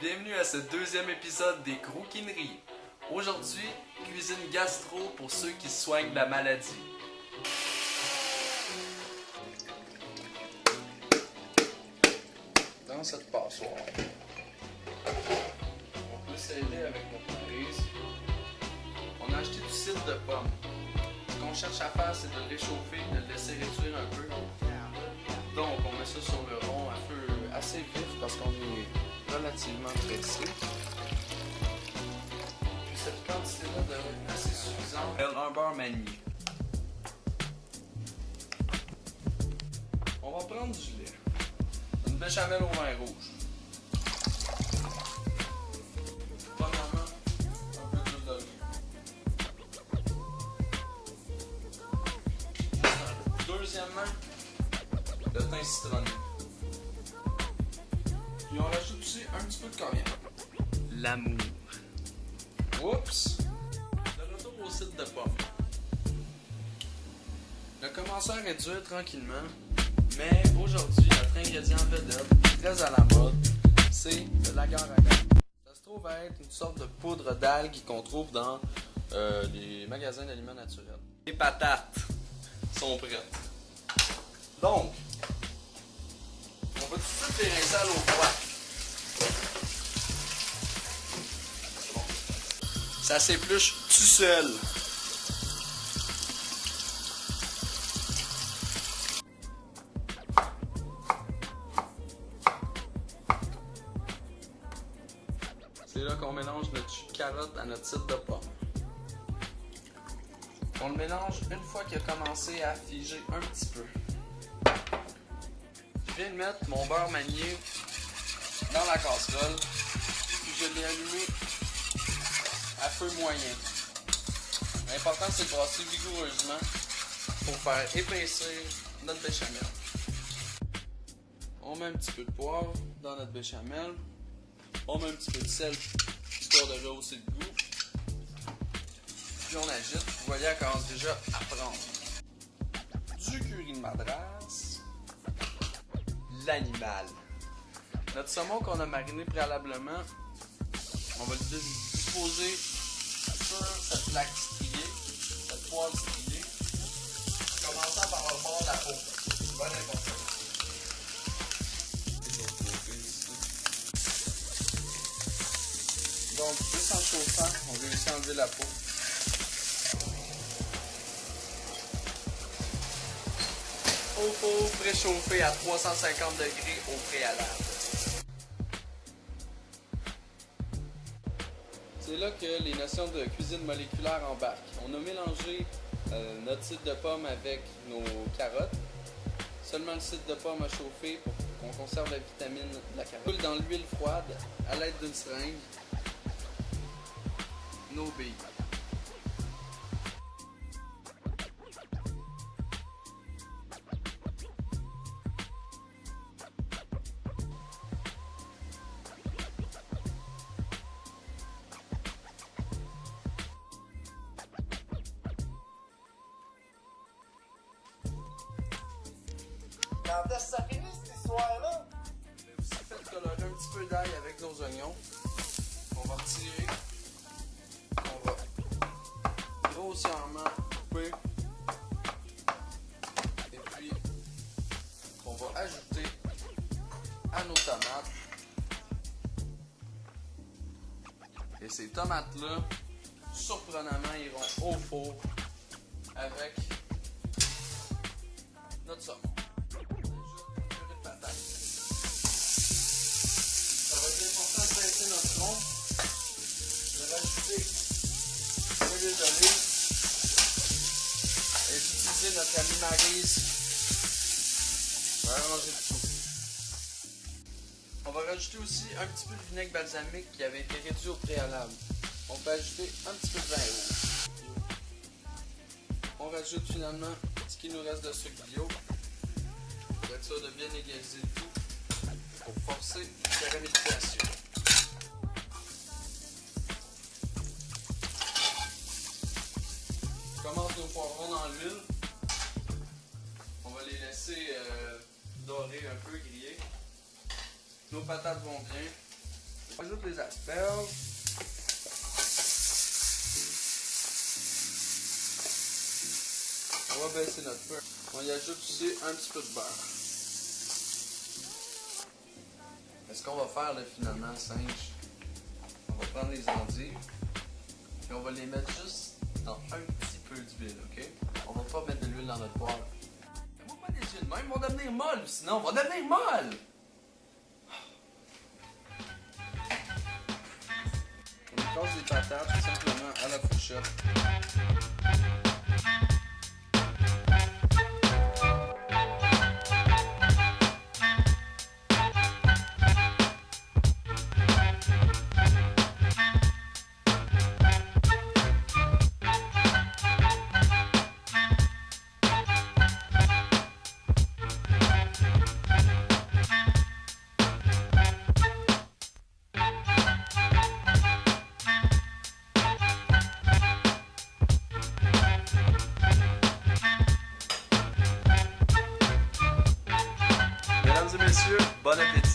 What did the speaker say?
Bienvenue à ce deuxième épisode des Croquineries. Aujourd'hui, cuisine gastro pour ceux qui soignent la maladie. Dans cette passoire, on peut s'aider avec notre maryse. On a acheté du cidre de pomme. Ce qu'on cherche à faire, c'est de le réchauffer, de le laisser réduire un peu. Donc, on met ça sur le rond à feu assez vif parce qu'on est relativement pressé. Puis cette quantité-là devrait être assez suffisante. Un beurre manié. On va prendre du lait. Une béchamel au vin rouge. Premièrement, un peu d'huile d'olive. Deuxièmement, le thym citronné. Puis on rajoute aussi un petit peu de coriandre. L'amour. Oups! De retour au cidre de pomme. On a commencé à réduire tranquillement, mais aujourd'hui, notre ingrédient vedette, très à la mode, c'est de l'agar-agar. Ça se trouve à être une sorte de poudre d'algues qu'on trouve dans les magasins d'aliments naturels. Les patates sont prêtes. Donc, on va tout de suite les rincer à l'eau froide. C'est bon. Ça s'épluche tout seul. C'est là qu'on mélange notre carotte à notre cidre de pomme. On le mélange une fois qu'il a commencé à figer un petit peu. Je viens de mettre mon beurre manié dans la casserole, puis je l'ai allumé à feu moyen. L'important, c'est de brasser vigoureusement pour faire épaissir notre béchamel. On met un petit peu de poivre dans notre béchamel. On met un petit peu de sel, histoire de rehausser le goût. Puis on agite. Vous voyez, elle commence déjà à prendre du curry de madras. L'animal. Notre saumon qu'on a mariné préalablement, on va le disposer sur cette plaque striée, cette poêle striée, commençant par le bord de la peau. C'est bien important. Donc, juste en chauffant, on réussit à enlever la peau. Au four préchauffé à 350 degrés au préalable. C'est là que les notions de cuisine moléculaire embarquent. On a mélangé notre cidre de pomme avec nos carottes. Seulement le cidre de pomme à chauffer pour qu'on conserve la vitamine de la carotte. On coule dans l'huile froide à l'aide d'une seringue nos billes. Quand est-ce que ça finit cette histoire-là? Mais aussi faites colorer un petit peu d'ail avec nos oignons. On va retirer. On va grossièrement couper. Et puis, on va ajouter à nos tomates. Et ces tomates-là, surprenamment, iront au four avec notre saumon. Notre rond, je vais rajouter de l'huile d'olive et d'utiliser notre ami maryse pour arranger le tout. On va rajouter aussi un petit peu de vinaigre balsamique qui avait été réduit au préalable. On peut ajouter un petit peu de vin rouge. On rajoute finalement ce qui nous reste de sucre bio pour être sûr de bien égaliser le tout pour forcer la caramélisation. On commence nos poivrons dans l'huile. On va les laisser dorer un peu, griller. Nos patates vont bien. On ajoute les asperges. On va baisser notre feu. On y ajoute aussi un petit peu de beurre. Ce qu'on va faire là, finalement, singe, on va prendre les endives et on va les mettre juste dans un petit peu d'huile, ok? On va pas mettre de l'huile dans notre poêle. Fais-moi pas des yeux de même, ils vont devenir molles, sinon on va devenir molles! On casse des patates tout simplement à la fourchette. Mesdames et messieurs, bon appétit!